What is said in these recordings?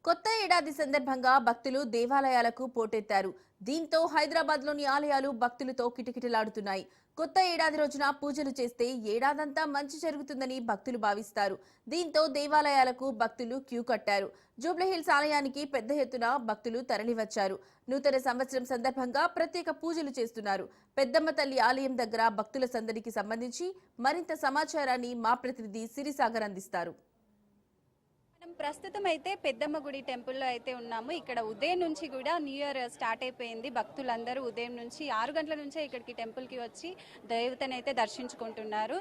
కొత్త ఏడాది సందర్భంగా భక్తులు దేవాలయాలకు పోటెత్తారు. దీంతో హైదరాబాద్లోని ఆలయాలు భక్తులతో కిటకిటలాడుతున్నాయి. కొత్త ఏడాది రోజున పూజలు చేస్తే ఏడాదంతా మంచి జరుగుతుందని భక్తులు భావిస్తారు. దీంతో దేవాలయాలకు భక్తులు క్యూ కట్టారు. జూబ్లీహిల్స్ ఆలయానికి పెద్ద ఎత్తున భక్తులు తరలివచ్చారు. నూతన సంవత్సరం సందర్భంగా ప్రత్యేక పూజలు చేస్తున్నారు. పెద్దమ్మ తల్లి ఆలయం దగ్గర భక్తుల సందడికి సంబంధించి మరింత సమాచారాన్ని మా ప్రతినిధి సిరిసాగర్ అందిస్తారు. ప్రస్తుతం అయితే పెద్దమ్మ గుడి టెంపుల్లో అయితే ఉన్నాము. ఇక్కడ ఉదయం నుంచి కూడా న్యూ ఇయర్ స్టార్ట్ అయిపోయింది. భక్తులందరూ ఉదయం నుంచి 6 గంటల నుంచే ఇక్కడికి టెంపుల్కి వచ్చి దేవతను అయితే దర్శించుకుంటున్నారు.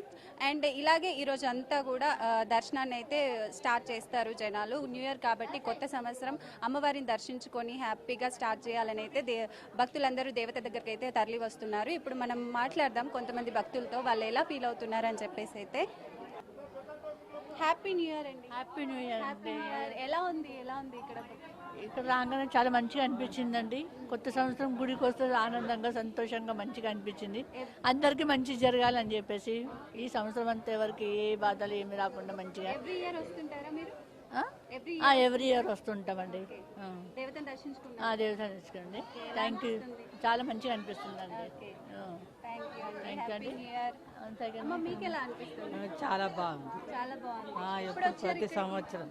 అండ్ ఇలాగే ఈరోజు అంతా కూడా దర్శనాన్ని అయితే స్టార్ట్ చేస్తారు జనాలు. న్యూ ఇయర్ కాబట్టి కొత్త సంవత్సరం అమ్మవారిని దర్శించుకొని హ్యాపీగా స్టార్ట్ చేయాలని అయితే భక్తులందరూ దేవత దగ్గరికి అయితే తరలి వస్తున్నారు. ఇప్పుడు మనం మాట్లాడదాం కొంతమంది భక్తులతో, వాళ్ళు ఎలా ఫీల్ అవుతున్నారు అని చెప్పేసి అయితే. హ్యాపీ న్యూ ఇయర్ అండి. హ్యాపీ న్యూ ఇయర్ అండి. ఎలా ఉంది ఇక్కడ రాగానే చాలా మంచిగా అనిపించిందండి. కొత్త సంవత్సరం గుడికి వస్తే ఆనందంగా సంతోషంగా మంచిగా అనిపించింది. అందరికీ మంచి జరగాలని చెప్పేసి ఈ సంవత్సరం అంతా ఎవరికి ఏ బాధలు ఏమి రాకుండా మంచిగా ఎవ్రీ ఇయర్ వస్తుంటారా మీరు? ఎవ్రీ ఇయర్ వస్తుంటామండి. దేవతను దర్శించుకోండి. Thank you. చాలా మంచిగా అనిపిస్తుంది అండి. మీకు ఎలా అనిపిస్తుంది? చాలా బాగుంది. చాలా బాగుంది. ప్రతి సంవత్సరం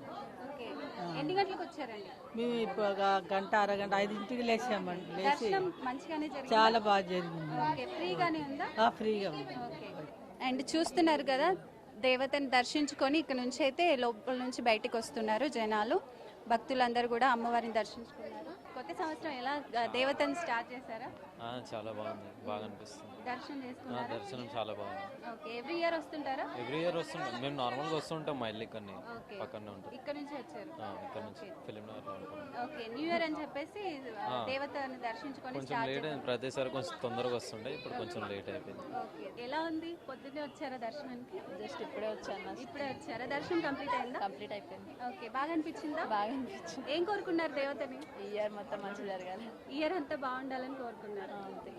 ఎన్ని గంటలకు వచ్చారండి? మేము ఇప్పుడు ఒక గంట అరగంట 5ంటికి లేచామండి. లేచి దర్శనం మంచిగానే జరిగింది. చాలా బాగా జరిగింది. ఫ్రీగానే ఉందా? ఫ్రీగా ఉంది. అండ్ చూస్తున్నారు కదా, దేవతని దర్శించుకొని ఇక్కడ నుంచి అయితే లోపల నుంచి బయటకు వస్తున్నారు జనాలు. భక్తులందరూ కూడా అమ్మవారిని దర్శించుకున్నారు. కొత్త సంవత్సరం ఎలా దేవతని స్టార్ట్ చేశారా? చాలా బాగుంది, బాగా అనిపిస్తుంది. దర్శనం చేసుకున్నారా? దర్శనం చాలా బాగుంది. ఓకే, ఎవ్రీ ఇయర్ వస్తుంటారా? ఎవ్రీ ఇయర్ వస్తుంటాం. మేము నార్మల్గా వస్తుంటాం. మా ఇల్లు ఇక్కడనే పక్కనే ఉంటాం. ఇక్కడ నుంచి వచ్చారు? ఇక్కడ నుంచి ఫిలిం నగర్లో ఉంటాం. ఓకే, న్యూ ఇయర్ అని చెప్పేసి దేవతని దర్శించుకొని కొంచెం లేట్ అయింది. ప్రతిసారి కొంచెం తొందరగా వస్తుండే, ఇప్పుడు కొంచెం లేట్ అయిపోయింది. ఓకే, ఎలా ఉంది? పొద్దున్నే వచ్చారా దర్శనానికి? జస్ట్ ఇప్పుడే వచ్చాను. ఇప్పుడే వచ్చారా? దర్శనం కంప్లీట్ అయిందా? కంప్లీట్ అయిపోయింది. ఓకే, బాగా అనిపించిందా? బాగా అనిపించింది. ఏం కోరుకున్నారు దేవతని? ఈ ఇయర్ మొత్తం మంచి జరగాలి. ఇయర్ అంతా బాగుండాలని కోరుకున్నారు. ఓకే,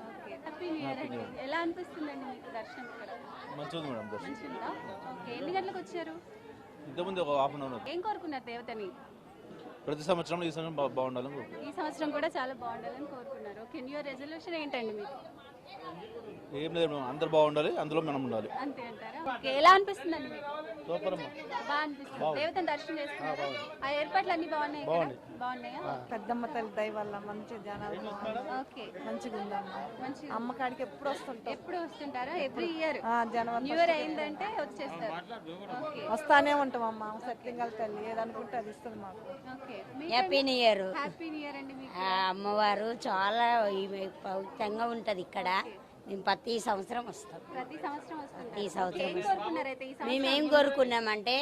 హ్యాపీ న్యూ ఇయర్ అండి. ఎలా అనిపిస్తుందండి మీకు దర్శనం ఇక్కడ? మంచిది మేడం. మంచిదా? ఓకే, ఎన్ని గంటలకు వచ్చారు? ఇంతకుముందు ఒక హాఫ్ అన్ అవర్. ఏం కోరుకున్నారు దేవతని? ప్రతి సంవత్సరం ఈ సంవత్సరం బాగుండాలని. ఈ సంవత్సరం కూడా చాలా బాగుండాలని కోరుకున్నారు. ఓకే, న్యూ ఇయర్ రెజల్యూషన్ ఏంటండి మీకు? ఏం లేదు మేడం, అందరు బాగుండాలి, అందులో మనం ఉండాలి. అంతే అంటారా? ఓకే, ఎలా అనిపిస్తుందండి మీకు? సూపర్ అమ్మా. బాగా అనిపిస్తుంది. దేవతని దర్శనం చేసుకున్నారు. ఆ ఏర్పాట్లు అన్ని బాగున్నాయి. బాగున్నాయా? పెద్దమ్మ తల్లి దయ వల్ల మంచి జనాలు ఓకే, మంచిగా ఉందమ్మా. మంచి అమ్మకాడికి ఎప్పుడు వస్తుంటాం. ఎప్పుడు వస్తుంటారా? ఎవ్రీ ఇయర్ జనవరి న్యూ ఇయర్ అయిందంటే వచ్చేస్తారు. ఓకే, వస్తానే ఉంటాం అమ్మా. సత్యంగల తల్లి ఏదనుకుంటే అది ఇస్తుంది మాకు. Okay, happy new year. Happy new year అండి మీకు. అమ్మవారు చాలా పవిత్రంగా ఉంటది ఇక్కడ. మేము ప్రతి సంవత్సరం వస్తాం. ప్రతి సంవత్సరం వస్తుంటారు. ఈ సంవత్సరం ఏం కోరుకున్నారైతే ఈ సంవత్సరం? మేమేం కోరుకున్నామంటే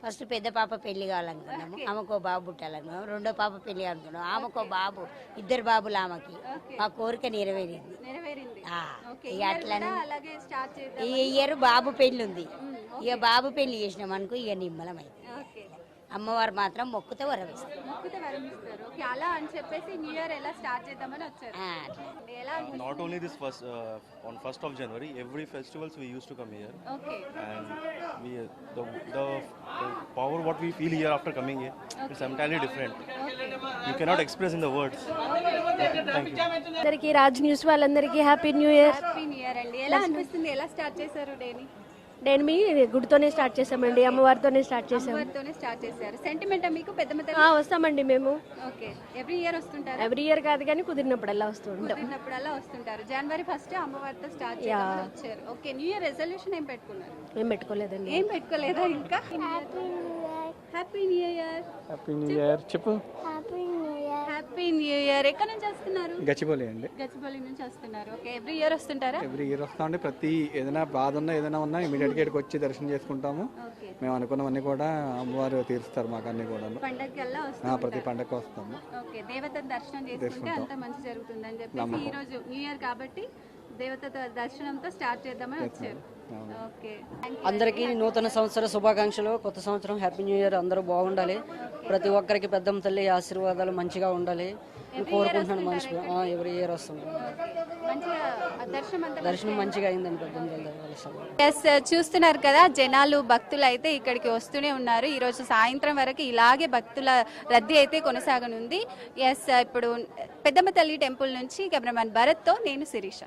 ఫస్ట్ పెద్ద పాప పెళ్లి కావాలనుకున్నాము. ఆమెకో బాబు పుట్టాలనుకున్నాము. రెండో పాప పెళ్లి అనుకున్నాము. ఆమెకో బాబు, 2 బాబులు ఆమెకి. మా కోరిక నెరవేరింది. ఓకే, ఇక అట్లనే అలాగే స్టార్ట్ చేద్దాం. ఈ ఇయర్ బాబు పెళ్లి ఉంది. ఇక బాబు పెళ్లి చేసినాం అనుకో, ఇక నిమ్మలం అయితే. ఓకే, అమ్మవారు మాత్రం మొక్కుతే వరమిస్తారు. మొక్కుతే వరమిస్తారు. ఓకే, అలా అని చెప్పేసి న్యూ ఇయర్ ఎలా స్టార్ట్ చేద్దామని వచ్చారు. ఎలా Not only this on 1st of January, every festivals we used to come here. Okay, And we the power what we feel here after coming here is entirely different. You cannot express in the words. Thank you. అందరికి Raj news వాళ్ళందరికీ happy new year. Happy new year అండి. ఎలా అనిపిస్తుంది? ఎలా start చేశారు డేని? నేను మీ గుడితోనే start చేసామండి. అమ్మవారితోనే స్టార్ట్ చేసాము. అమ్మవారితోనే స్టార్ట్ చేశారు. సెంటిమెంటా మీకు పెద్దమ్మ తల్లి? వస్తామండి మేము. ఓకే, ఎవ్రీ ఇయర్ వస్తుంటారు? ఎవ్రీ ఇయర్ కాదు కానీ కుదిరినప్పుడల్లా వస్తుంటాం. కుదిరినప్పుడల్లా వస్తుంటారు. జనవరి 1 అమ్మవారితో స్టార్ట్ చేద్దామని వచ్చారు. ఓకే, న్యూ ఇయర్ రెజల్యూషన్ ఏం పెట్టుకున్నారు? ఏం పెట్టుకోలేదండి. ఏం పెట్టుకోలేదా ఇంకా? Happy new year. Happy new year చెప్పు. Happy new year. ఎక్కడి నుంచి వస్తున్నారు? గచ్చిబౌలి అండి. గచ్చిబౌలి నుంచి వస్తున్నారు. ఓకే, ఎవ్రీ ఇయర్ వస్తుంటారా? ఎవ్రీ ఇయర్ వస్తామండి. ప్రతి ఏదైనా బాధ ఉన్నా ఏదైనా ఉన్నా ఇమీడియట్ గా ఇక్కడికి వచ్చి దర్శనం చేసుకుంటాము. మేము అనుకున్నవన్నీ కూడా అమ్మవారు తీరుస్తారు మాకు అన్ని కూడా. పండగకల్లా ప్రతి పండగకి వస్తాము. ఓకే, దేవత దర్శనం చేసుకుంటే అంత మంచి జరుగుతుందని చెప్పేసి ఈ రోజు న్యూ ఇయర్ కాబట్టి దేవత దర్శనంతో స్టార్ట్ చేద్దామని వచ్చారు. ఓకే అందరికీ నూతన సంవత్సర శుభాకాంక్షలు. కొత్త సంవత్సరం హ్యాపీ న్యూ ఇయర్. అందరూ బాగుండాలి. ప్రతి ఒక్కరికి పెద్దమ్మ తల్లి ఆశీర్వాదాలు మంచిగా ఉండాలి కోరుకుంటున్నాను. మనసులో ఎవరి ఇయర్ వస్తుంది. దర్శనం మంచిగా అయిందండి. పెద్దమ్మ ఎస్, చూస్తున్నారు కదా, జనాలు భక్తులు అయితే ఇక్కడికి వస్తూనే ఉన్నారు. ఈరోజు సాయంత్రం వరకు ఇలాగే భక్తుల రద్దీ అయితే కొనసాగనుంది. ఎస్, ఇప్పుడు పెద్దమ్మ తల్లి టెంపుల్ నుంచి కెమెరామెన్ భరత్తో నేను శిరీష.